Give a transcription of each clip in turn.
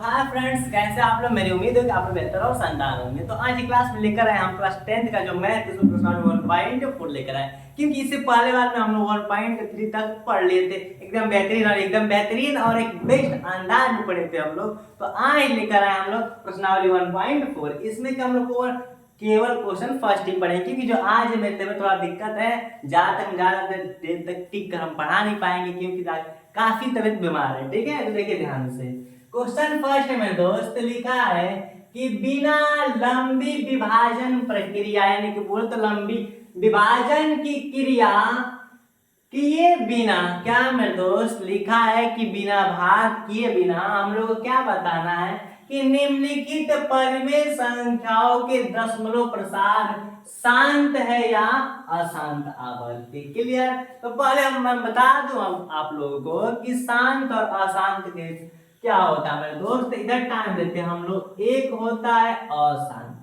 हाँ फ्रेंड्स, कैसे आप लोग। मेरी उम्मीद है कि आप लोग बेहतर और शानदार होंगे। तो आज की क्लास में लेकर आए हम क्लास 10th का जो मैथ उसमें प्रश्न 1.4 लेकर आए, क्योंकि इससे पहले बार में हम लोग 1.3 तक पढ़ लिए थे। एकदम बेहतरीन और एक बेस्ट अंदाज में पढ़े थे हम लोग। तो आज लेकर आए हम लोग प्रश्नावली 1.4। इसमें कि हम लोग को केवल क्वेश्चन फर्स्ट ही पढ़ेंगे, क्योंकि जो आज है मेरे में थोड़ा दिक्कत है। ज्यादा देर तक टिक कर हम पढ़ा नहीं पाएंगे, क्योंकि काफी तबीयत बीमार है। ठीक है, तो देखिए ध्यान से। क्वेश्चन फर्स्ट में दोस्त लिखा है कि बिना लंबी विभाजन प्रक्रिया, यानी कि बोल तो लंबी विभाजन की क्रिया किए बिना, क्या मेरे दोस्त लिखा है कि बिना भाग किए बिना हम लोग को क्या बताना है कि निम्नलिखित परिमेय संख्याओं के दशमलव प्रसार शांत है या अशांत आवर्ती। क्लियर। तो पहले मैं बता दूं आप लोगों को कि शांत और अशांत के क्या होता है मेरे दोस्त। इधर टाइम देते हैं हम लोग। एक होता है अशांत।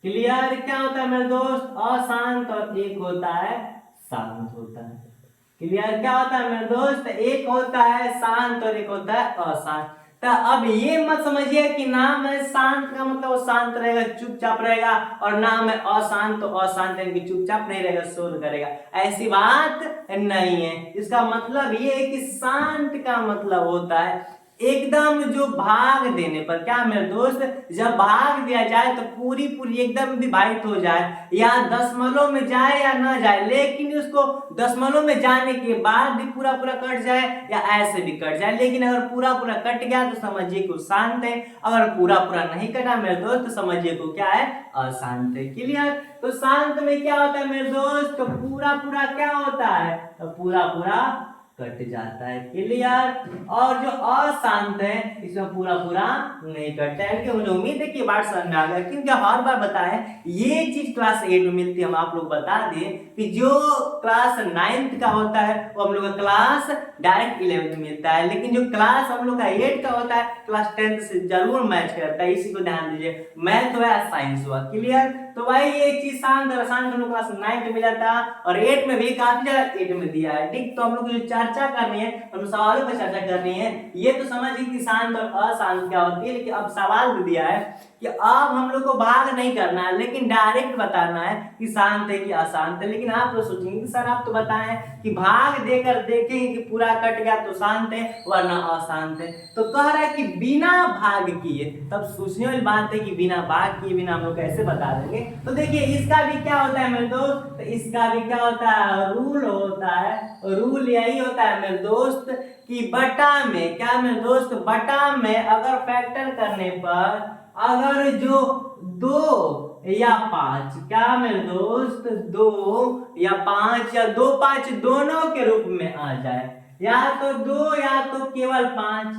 क्लियर। क्या होता है मेरे दोस्त, अशांत, और एक होता है शांत होता है। क्लियर। क्या होता है मेरे दोस्त, एक होता है शांत और एक होता है अशांत। तो अब ये मत समझिए कि नाम है शांत का मतलब वो शांत रहेगा, चुपचाप रहेगा, और नाम है अशांत तो अशांत यानी कि चुपचाप नहीं रहेगा, शोर करेगा। ऐसी बात नहीं है। इसका मतलब ये है कि शांत का मतलब होता है एकदम जो भाग देने पर, क्या मेरे दोस्त, जब भाग दिया जाए तो पूरी पूरी एकदम विभाजित हो जाए, या दशमलव में जाए या ना जाए, लेकिन उसको दशमलव में जाने के बाद भी पूरा पूरा कट जाए या ऐसे भी कट जाए। लेकिन अगर पूरा पूरा कट गया तो समझिए कि शांत है, अगर पूरा पूरा नहीं कटा मेरे दोस्त तो समझिए को क्या है, अशांत है। क्लियर। तो शांत में क्या होता है मेरे दोस्त, तो पूरा पूरा क्या होता है, तो पूरा पूरा कट जाता है। क्लियर। और जो अशांत है इसमें पूरा पूरा नहीं कटता है। कि मुझे उम्मीद है कि बात समझ में आ गया, क्योंकि हर बार बताएं ये चीज क्लास 8 में मिलती है। हम आप लोग बता दिए कि जो क्लास 9th का होता है वो हम लोग का क्लास डायरेक्ट 11th में मिलता है, लेकिन जो क्लास हम लोग का 8 का होता है क्लास 10th से जरूर मैच करता है। इसी को ध्यान दीजिए, मैथ हुआ या साइंस हुआ। क्लियर। तो भाई एक चीज शांत और अशांत हम लोग क्लास 9 में मिला था, और 8 में भी काफी जगह 8 में दिया है। ठीक। तो हम लोग जो चर्चा करनी है, हम सवालों पर चर्चा करनी है। ये तो समझिए कि शांत और अशांत क्या होती है, लेकिन अब सवाल भी दिया है कि अब हम लोग को भाग नहीं करना है, लेकिन डायरेक्ट बताना है कि शांत है कि अशांत है। लेकिन आप लोग सोचेंगे कि सर आप तो बताएं कि भाग देकर देखेंगे कि पूरा कट गया तो शांत है वरना अशांत है। तो कह रहा है कि बिना भाग किए, तब सोचने वाली बात है कि बिना भाग किए बिना हम लोग कैसे बता देंगे। तो देखिए इसका भी क्या होता है मेरे दोस्त, तो इसका भी क्या होता है, रूल होता है। रूल यही होता है मेरे दोस्त कि बटा में, क्या मेरे दोस्त, बटा में अगर फैक्टर करने पर अगर जो 2 या 5, क्या मेरे दोस्त, 2 या 5 या 2 5 दोनों के रूप में आ जाए, या तो 2 या तो केवल 5,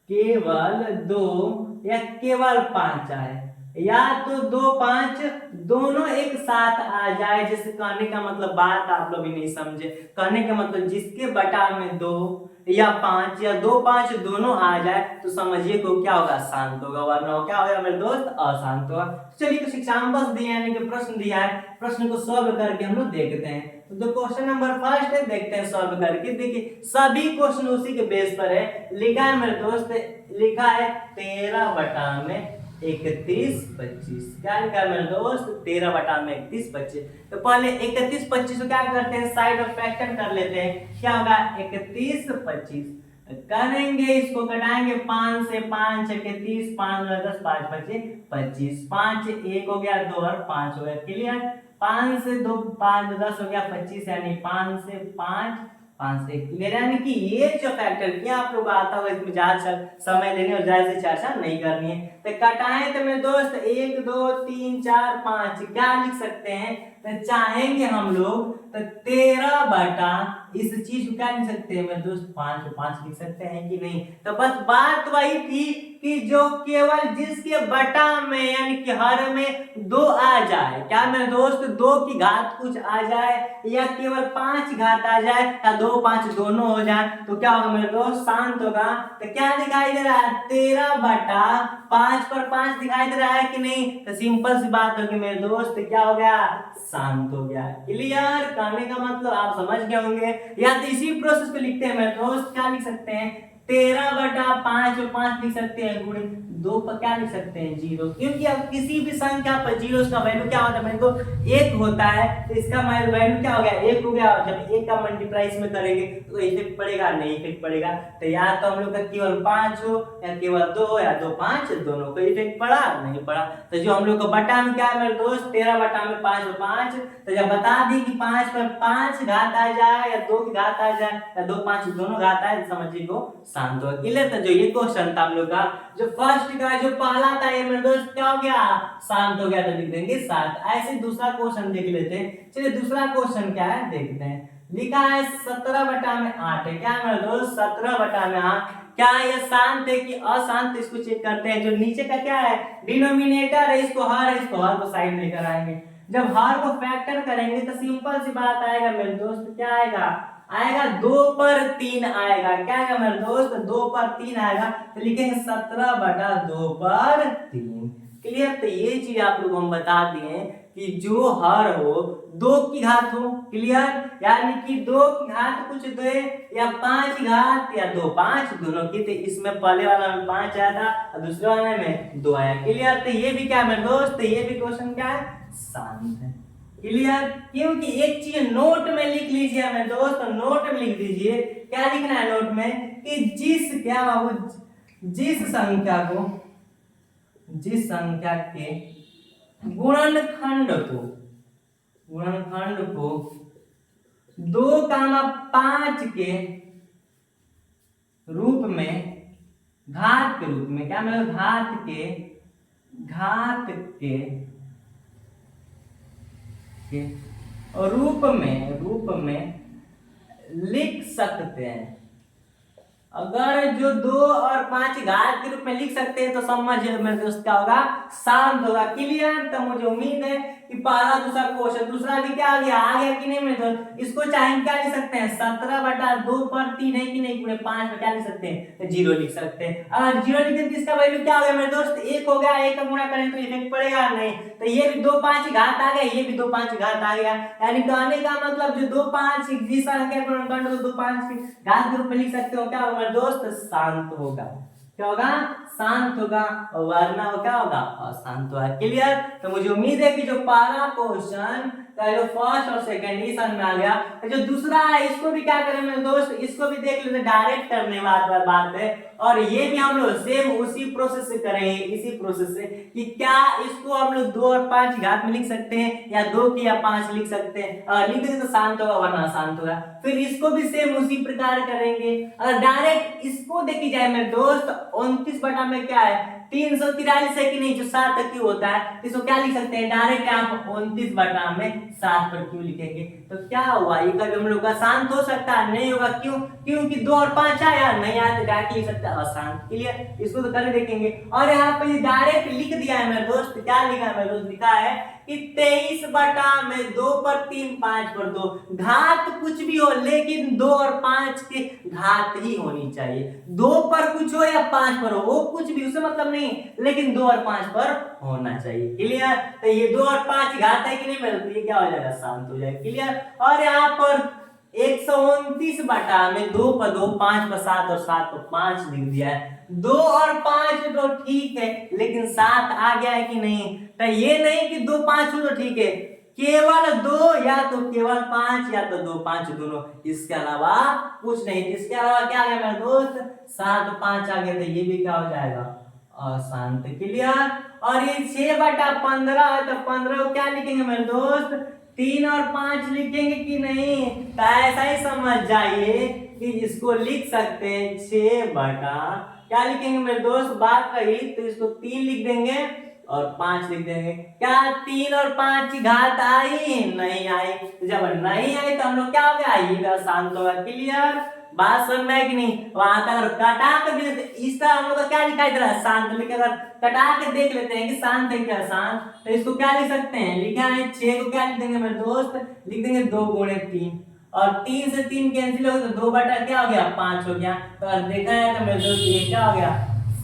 केवल 2 या केवल 5 आए, या तो 2 5 दोनों एक साथ आ जाए। जैसे कहने का मतलब, बात आप लोग भी नहीं समझे, कहने का मतलब जिसके बटा में 2 या 5 या 2 5 दोनों आ जाए तो समझिए को क्या होगा, शांत होगा, वरना क्या होगा मेरे दोस्त, अशांत होगा। चलिए कुछ एग्जांपल्स दिए हैं, यानी कि प्रश्न दिया है, प्रश्न को सॉल्व करके हम लोग देखते हैं। तो जो क्वेश्चन नंबर फर्स्ट है देखते हैं सॉल्व करके। देखिए सभी क्वेश्चन उसी के बेस पर है। लिखा है मेरे दोस्त, लिखा है 13 बटा में 31 25। क्या लिखा है मेरे दोस्त, 13 बटा में 31 25। तो पहले 31 25 को क्या करते हैं, साइड ऑफ फैक्टर कर लेते हैं। क्या होगा, 31 25 करेंगे, इसको घटाएंगे 5 से, 5 6 30, 5 10 5 25 25, 5 1 हो गया, 2 और 5 हो गया। क्लियर। 5 से 2 5 10 हो गया 25, यानी 5 से 5 5 से 1। क्लियर। यानी कि ये जो फैक्टर किया आप लोग आता होगा, इसमें ज्यादा समय लेने और ज्यादा से चर्चा नहीं करनी है। तो कटाएं तो मेरे दोस्त 1 2 3 4 5 क्या लिख सकते हैं, तो चाहेंगे हम लोग तो 13 बटा इस चीज को क्या लिख सकते हैं मेरे दोस्त, 5 5 लिख सकते हैं कि नहीं। तो बस बात वही थी कि जो केवल जिसके बटा में यानी कि हर में 2 आ जाए, क्या मेरे दोस्त, 2 की घात कुछ आ जाए, या केवल 5 घात आ जाए, या 2 5 दोनों हो जाए, तो क्या होगा मेरे दोस्त, शांत होगा। तो क्या दिखाई दे रहा है, 13 बटा 5 पर 5 दिखाई दे रहा है कि नहीं। तो सिंपल सी बात होगी मेरे दोस्त, क्या हो गया, शांत हो गया। क्लियर। कहने का मतलब आप समझ गए होंगे। या तो इसी प्रोसेस को लिखते हैं मेरे दोस्त, क्या लिख सकते हैं, 13/5 और 5 लिख सकते हैं गुणे 2 पर क्या लिख सकते हैं 0, क्योंकि अब किसी भी संख्या पर जीरो का वैल्यू क्या होता है मेरे को 1 होता है, तो इसका वैल्यू क्या हो गया 1 हो गया। जब 1 का मल्टीप्लाई इसमें करेंगे तो इफेक्ट पड़ेगा नहीं, इफेक्ट पड़ेगा। तो या तो हम लोग का केवल 5 हो या केवल 2 या 2 5 दोनों को इफेक्ट पड़ा नहीं पड़ा। तो जो हम लोग को बटा में क्या है मेरे दोस्त 13/5 और 5, तो जब बता दी कि 5 पर 5 घात आ जाए या 2 की घात आ जाए या 2 5 दोनों घात आए तो समझिए को शांत हो क्लियर। तो जो ये क्वेश्चन था हम लोग का जो फर्स्ट का जो पहला था ये मेरे दोस्त क्या हो गया शांत हो गया, तो लिख देंगे 7। ऐसे दूसरा क्वेश्चन देख लेते हैं। चलिए दूसरा क्वेश्चन क्या है देखते हैं। लिखा है 17/8 है क्या मेरे दोस्त 17/8। क्या ये शांत है कि अशांत, इसको चेक करते हैं। जो नीचे का क्या है डिनोमिनेटर है, इसको हर को साइड में लेकर आएंगे। जब हर को फैक्टर करेंगे तो सिंपल सी बात आएगा मेरे दोस्त, क्या आएगा 2 पर 3 आएगा। क्या आएगा मेरे दोस्त 2 पर 3 आएगा, तो लिखेंगे 17/2 पर 3। क्लियर। तो ये चीज आप लोग हम बता दिए कि जो हर हो 2 की घात हो, क्लियर, यानी कि 2 की घात कुछ दे या 5 की घात या 2 5 दोनों की। तो इसमें पहले वाला में 5 आया था और दूसरे वाले में 2 आया। क्लियर। तो ये भी क्या है मेरे दोस्त, ये भी क्वेश्चन क्या है शांत है। क्लियर। क्योंकि एक चीज नोट में लिख लीजिए मेरे दोस्त, नोट में लिख दीजिए। क्या लिखना है नोट में कि जिस संख्या के गुणनखंड को 2,5 के रूप में घात के रूप में, क्या मतलब घात के रूप में लिख सकते हैं। अगर जो 2 और 5 घात के रूप में लिख सकते हैं तो समझ मेरे दोस्त क्या होगा शांत होगा। क्लियर। तो मुझे उम्मीद है कि पहला दूसरा क्वेश्चन दूसरा भी क्या आ गया कि नहीं मेरे दोस्त। इसको चाहे क्या लिख सकते हैं 17/2 पर 3 है कि नहीं, पूरे 5 में क्या लिख सकते हैं तो 0 लिख सकते हैं। अगर 0 लिखें तो इसका वैल्यू क्या हो गया मेरे दोस्त 1 हो गया। 1 का गुणा करें तो इफेक्ट पड़ेगा नहीं। तो ये भी 2 5 घात आ गया, ये भी 2 5 घात आ गया। यानी कहने का मतलब जो 2 5 जिस संख्या को गुणनखंड को 2 5 की घात के रूप में लिख सकते हो क्या होगा मेरे दोस्त शांत होगा। क्या होगा शांत होगा, और वरना वो क्या होगा अशांत होगा। क्लियर। तो मुझे उम्मीद है कि जो पहला क्वेश्चन का जो फर्स्ट और सेकंड ही समझ में आ गया। तो जो दूसरा है इसको भी क्या करें मेरे दोस्त, इसको भी देख लेते डायरेक्ट करने वाली बात है। और ये भी हम लोग सेम उसी प्रोसेस से करेंगे, इसी प्रोसेस से कि क्या इसको हम लोग 2 और 5 घात में लिख सकते हैं या 2 की या 5 लिख सकते हैं। लिख देंगे तो शांत होगा वरना अशांत होगा। फिर इसको भी सेम उसी प्रकार करेंगे। अगर डायरेक्ट इसको देखी जाए मेरे दोस्त 29 बटा में क्या है 343 है कि नहीं, जो 7 क्यों होता है, इसको क्या लिख सकते हैं डायरेक्ट आप 29 बटा में 7 पर क्यों लिखेंगे। तो क्या हुआ ये कभी हम लोग का शांत हो सकता है नहीं होगा। क्यों, क्योंकि 2 और 5 आया नहीं आया तो डायरेक्ट लिख सकता है अशांत। क्लियर। इसको तो कर देखेंगे। और यहाँ पे डायरेक्ट लिख दिया है मेरे दोस्त, क्या लिखा है मेरे दोस्त, लिखा है कि 23 बटा में 2 पर 3 5 पर 2 घात कुछ भी हो लेकिन 2 और 5 की घात ही होनी चाहिए। 2 पर कुछ हो या 5 पर हो वो कुछ भी उससे मतलब नहीं, लेकिन 2 और 5 पर होना चाहिए। क्लियर। तो ये 2 और 5 घात है कि नहीं मेरे, तो ये क्या हो जाएगा शांत हो जाएगा। क्लियर। और यहाँ पर 129 बटा में 2 पर 2 5 पर 7 और 7 पर 5 लिख दिया है। 2 और 5 तो ठीक है लेकिन 7 आ गया है कि नहीं। तो ये नहीं कि 2 5 हो तो ठीक है, केवल 2 या तो केवल 5 या तो 2 5 दोनों, इसके अलावा कुछ नहीं। इसके अलावा क्या आ गया मेरे दोस्त 7 5 आ गया, तो ये भी क्या हो जाएगा अशांत। क्लियर। और ये 6/15 है तो 15 को क्या लिखेंगे मेरे दोस्त 3 और 5 लिखेंगे कि नहीं। तो ऐसा ही समझ जाइए कि इसको लिख सकते हैं 6 बटा क्या लिखेंगे मेरे दोस्त, बात रही तो इसको 3 लिख देंगे और 5 लिख देंगे। क्या 3 और 5 की घात आई नहीं आई, तो जब नहीं आई तो हम लोग क्या हो गया ये शांत होगा। क्लियर। बात समझ में है कि नहीं। वहां तक कटा कर भी इस तरह हम लोग का क्या लिखा इधर शांत, लेकिन अगर कटा के देख लेते हैं कि शांत है क्या शांत, तो इसको क्या लिख सकते हैं, लिखा है 6 को क्या लिख देंगे मेरे दोस्त, लिख देंगे 2 गुणे 3 और 3 से 3 कैंसिल हो गया तो 2 बटा क्या हो गया 5 हो गया। तो देखा है तो मेरे दोस्त ये क्या हो गया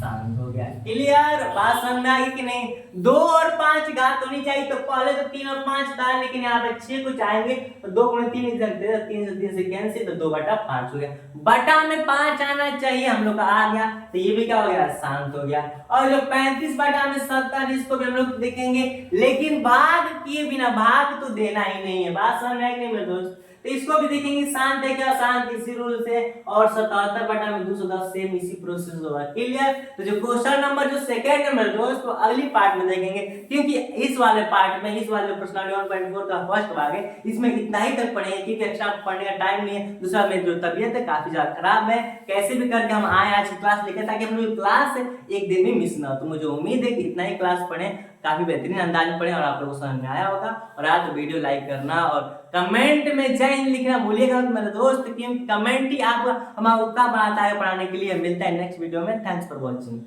शांत हो गया। क्लियर? बात समझ में आ गई कि नहीं? 2 और 5 घात होनी चाहिए, तो पहले तो 3 और 5 था, लेकिन यहाँ पे 6 कुछ आएंगे तो 2 गुणे 3 3 से 3 से कैंसिल, तो 2/5 हो गया। बटा में 5 आना चाहिए, हम लोग का आ गया, तो ये भी क्या हो गया? शांत हो गया। और जो 35/70, इसको भी हम लोग देखेंगे, लेकिन भाग किए बिना, भाग तो देना ही नहीं है। बात समझ में आई कि नहीं मेरे दोस्त? तो इसको भी देखेंगे, शांत है क्या? शांत, इसी रूल से। और 77/210 सेम इसी प्रोसेस होगा। क्लियर? तो जो क्वेश्चन नंबर जो सेकंड है मेरे दोस्त, तो अगली पार्ट में देखेंगे, क्योंकि इस वाले पार्ट में, इस वाले प्रश्नावली 1.4 का फर्स्ट भाग है, इसमें इतना ही तक पढ़ेंगे, क्योंकि एक्स्ट्रा पढ़ने का टाइम नहीं है। दूसरा मेरी जो तबीयत है काफी ज्यादा खराब है, कैसे भी करके हम आए आज की क्लास लेकर, ताकि हम लोग क्लास एक दिन भी मिस ना हो। तो मुझे उम्मीद है कि इतना ही क्लास पढ़े, काफी बेहतरीन अंदाज में पढ़े और आप लोगों को समझ में आया होगा। और आज वीडियो लाइक करना और कमेंट में जय हिंद लिखना भूलिएगा मेरे दोस्त, क्योंकि कमेंट ही आप हमारा उत्साह बढ़ाता है पढ़ाने के लिए। मिलता है नेक्स्ट वीडियो में। Thanks for watching.